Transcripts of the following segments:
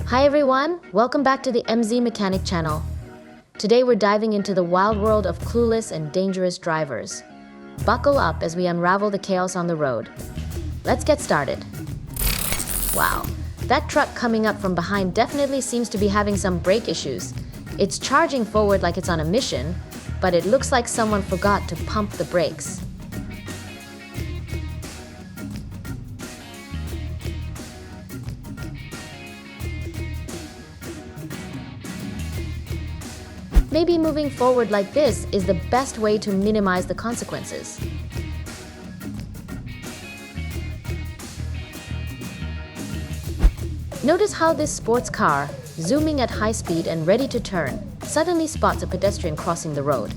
Hi everyone, welcome back to the MZ Mechanic channel. Today we're diving into the wild world of clueless and dangerous drivers. Buckle up as we unravel the chaos on the road. Let's get started. Wow, that truck coming up from behind definitely seems to be having some brake issues. It's charging forward like it's on a mission, but it looks like someone forgot to pump the brakes. Maybe moving forward like this is the best way to minimize the consequences. Notice how this sports car, zooming at high speed and ready to turn, suddenly spots a pedestrian crossing the road.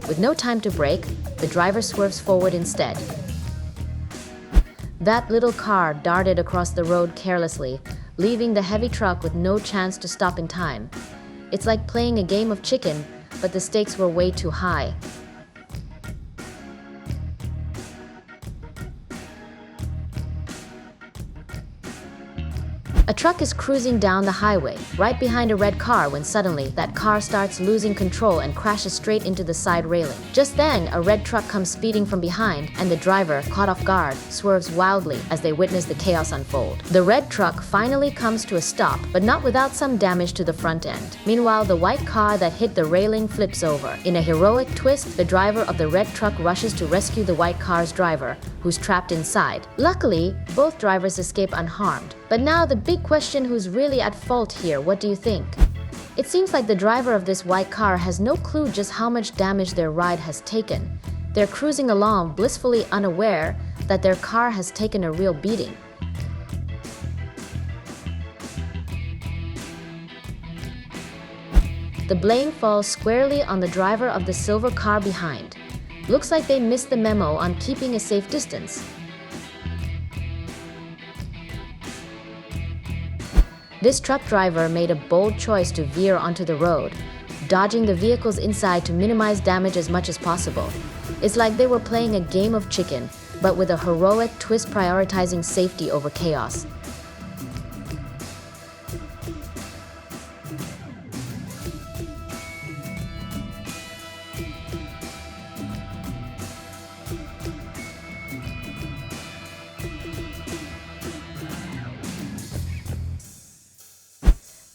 With no time to brake, the driver swerves forward instead. That little car darted across the road carelessly, leaving the heavy truck with no chance to stop in time. It's like playing a game of chicken, but the stakes were way too high. A truck is cruising down the highway, right behind a red car when suddenly that car starts losing control and crashes straight into the side railing. Just then, a red truck comes speeding from behind, and the driver, caught off guard, swerves wildly as they witness the chaos unfold. The red truck finally comes to a stop, but not without some damage to the front end. Meanwhile, the white car that hit the railing flips over. In a heroic twist, the driver of the red truck rushes to rescue the white car's driver, who's trapped inside. Luckily, both drivers escape unharmed. But now the big question, who's really at fault here? What do you think? It seems like the driver of this white car has no clue just how much damage their ride has taken. They're cruising along, blissfully unaware that their car has taken a real beating. The blame falls squarely on the driver of the silver car behind. Looks like they missed the memo on keeping a safe distance. This truck driver made a bold choice to veer onto the road, dodging the vehicles inside to minimize damage as much as possible. It's like they were playing a game of chicken, but with a heroic twist prioritizing safety over chaos.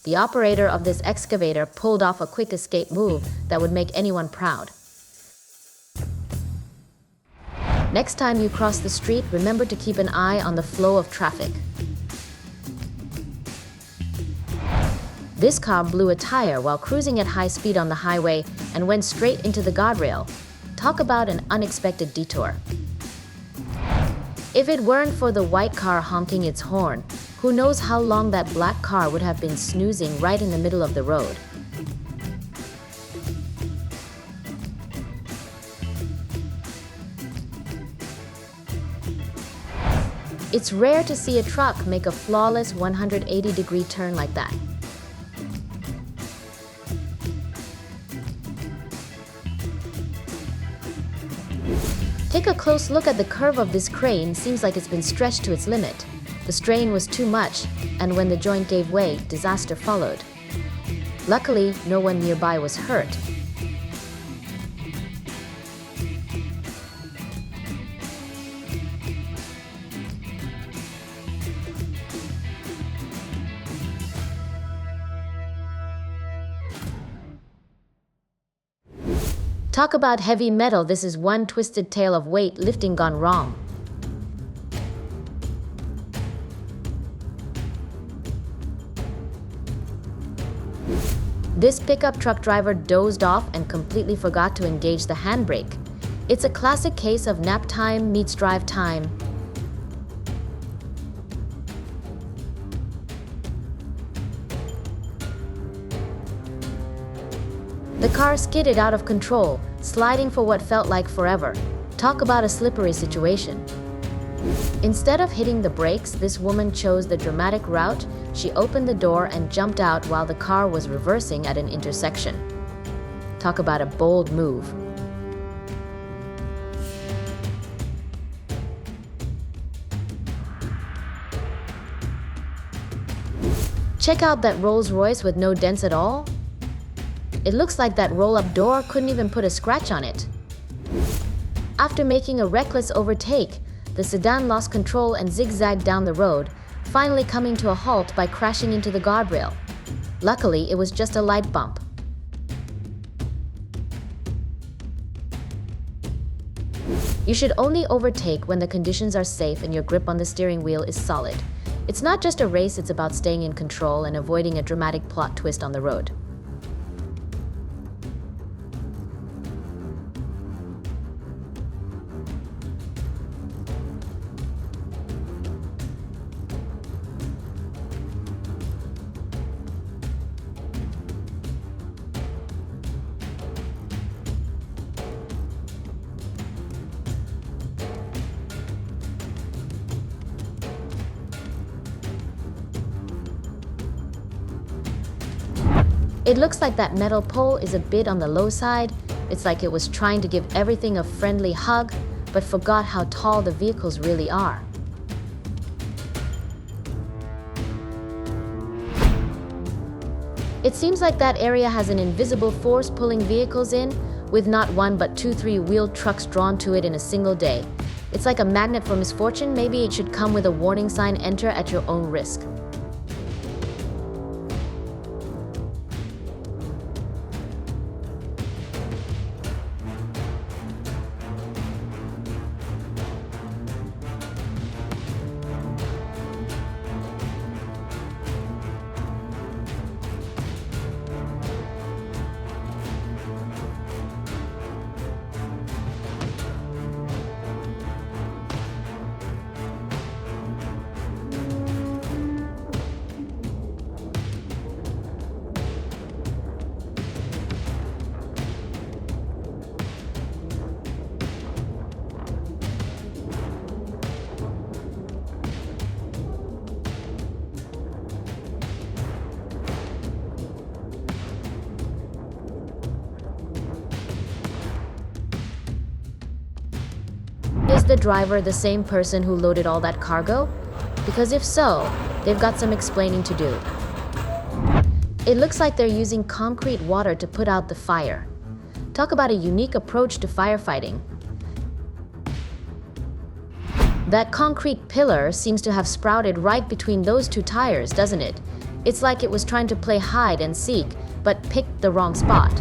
The operator of this excavator pulled off a quick escape move that would make anyone proud. Next time you cross the street, remember to keep an eye on the flow of traffic. This car blew a tire while cruising at high speed on the highway and went straight into the guardrail. Talk about an unexpected detour. If it weren't for the white car honking its horn, who knows how long that black car would have been snoozing right in the middle of the road. It's rare to see a truck make a flawless 180-degree turn like that. Take a close look at the curve of this crane. Seems like it's been stretched to its limit. The strain was too much, and when the joint gave way, disaster followed. Luckily, no one nearby was hurt. Talk about heavy metal. This is one twisted tale of weight lifting gone wrong. This pickup truck driver dozed off and completely forgot to engage the handbrake. It's a classic case of nap time meets drive time. The car skidded out of control, sliding for what felt like forever. Talk about a slippery situation. Instead of hitting the brakes, this woman chose the dramatic route. She opened the door and jumped out while the car was reversing at an intersection. Talk about a bold move. Check out that Rolls-Royce with no dents at all. It looks like that roll-up door couldn't even put a scratch on it. After making a reckless overtake, the sedan lost control and zigzagged down the road, finally coming to a halt by crashing into the guardrail. Luckily, it was just a light bump. You should only overtake when the conditions are safe and your grip on the steering wheel is solid. It's not just a race, it's about staying in control and avoiding a dramatic plot twist on the road. It looks like that metal pole is a bit on the low side. It's like it was trying to give everything a friendly hug, but forgot how tall the vehicles really are. It seems like that area has an invisible force pulling vehicles in, with not one but 2 3-wheeled trucks drawn to it in a single day. It's like a magnet for misfortune. Maybe it should come with a warning sign, enter at your own risk. Is the driver the same person who loaded all that cargo? Because if so, they've got some explaining to do. It looks like they're using concrete water to put out the fire. Talk about a unique approach to firefighting. That concrete pillar seems to have sprouted right between those two tires, doesn't it? It's like it was trying to play hide and seek, but picked the wrong spot.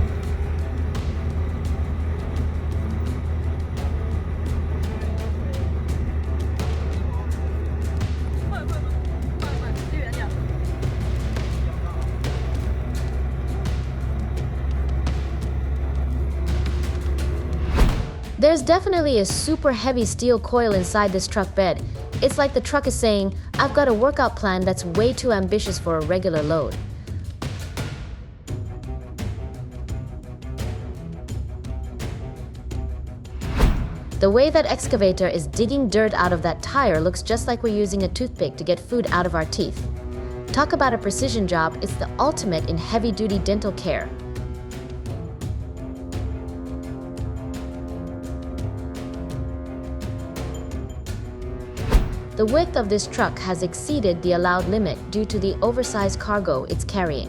There's definitely a super heavy steel coil inside this truck bed. It's like the truck is saying, I've got a workout plan that's way too ambitious for a regular load. The way that excavator is digging dirt out of that tire looks just like we're using a toothpick to get food out of our teeth. Talk about a precision job, it's the ultimate in heavy-duty dental care. The width of this truck has exceeded the allowed limit due to the oversized cargo it's carrying.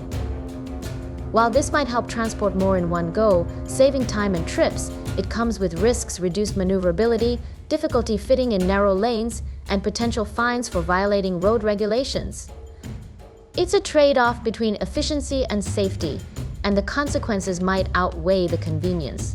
While this might help transport more in one go, saving time and trips, it comes with risks, reduced maneuverability, difficulty fitting in narrow lanes, and potential fines for violating road regulations. It's a trade-off between efficiency and safety, and the consequences might outweigh the convenience.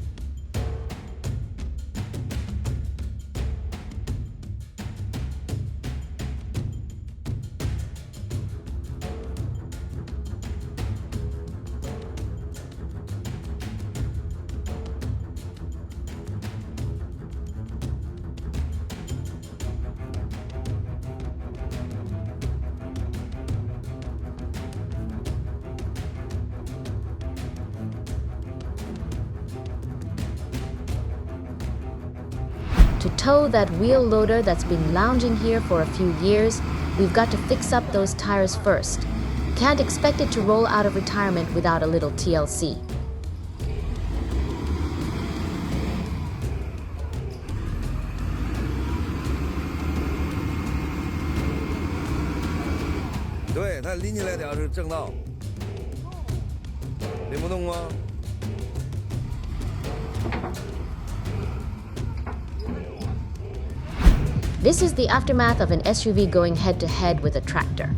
To tow that wheel loader that's been lounging here for a few years, we've got to fix up those tires first. Can't expect it to roll out of retirement without a little TLC. 看拎起来的是正道，拎不动吗？ This is the aftermath of an SUV going head-to-head with a tractor.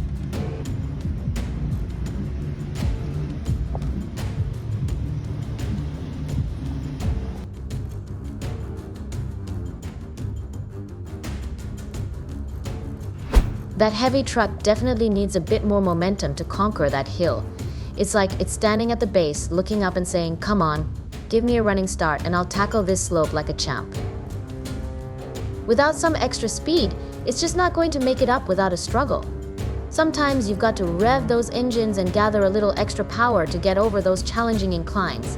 That heavy truck definitely needs a bit more momentum to conquer that hill. It's like it's standing at the base, looking up and saying, "Come on, give me a running start and I'll tackle this slope like a champ." Without some extra speed, it's just not going to make it up without a struggle. Sometimes you've got to rev those engines and gather a little extra power to get over those challenging inclines.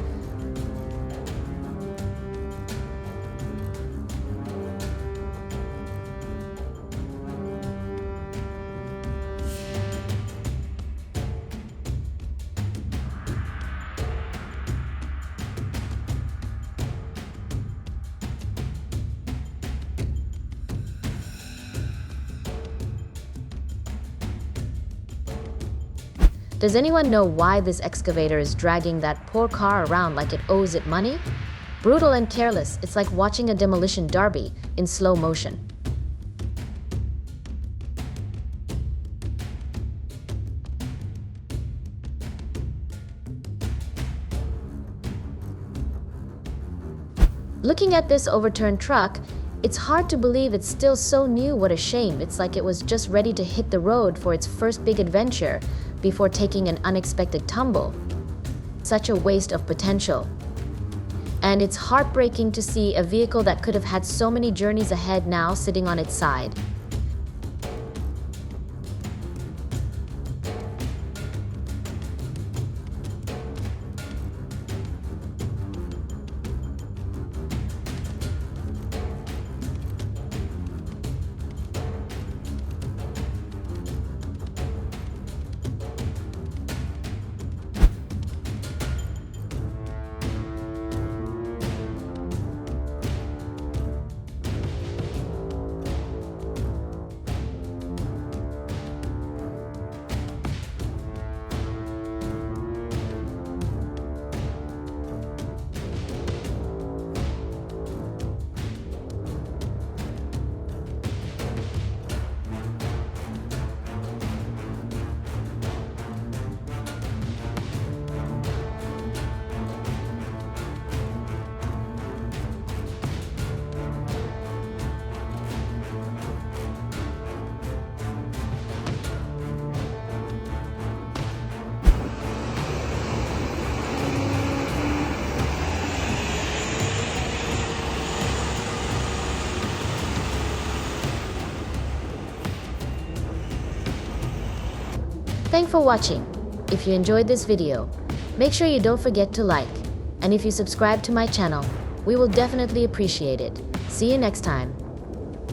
Does anyone know why this excavator is dragging that poor car around like it owes it money? Brutal and careless, it's like watching a demolition derby in slow motion. Looking at this overturned truck, it's hard to believe it's still so new. What a shame. It's like it was just ready to hit the road for its first big adventure before taking an unexpected tumble. Such a waste of potential. And it's heartbreaking to see a vehicle that could have had so many journeys ahead now sitting on its side. Thanks for watching. If you enjoyed this video, make sure you don't forget to like, and if you subscribe to my channel, we will definitely appreciate it. See you next time.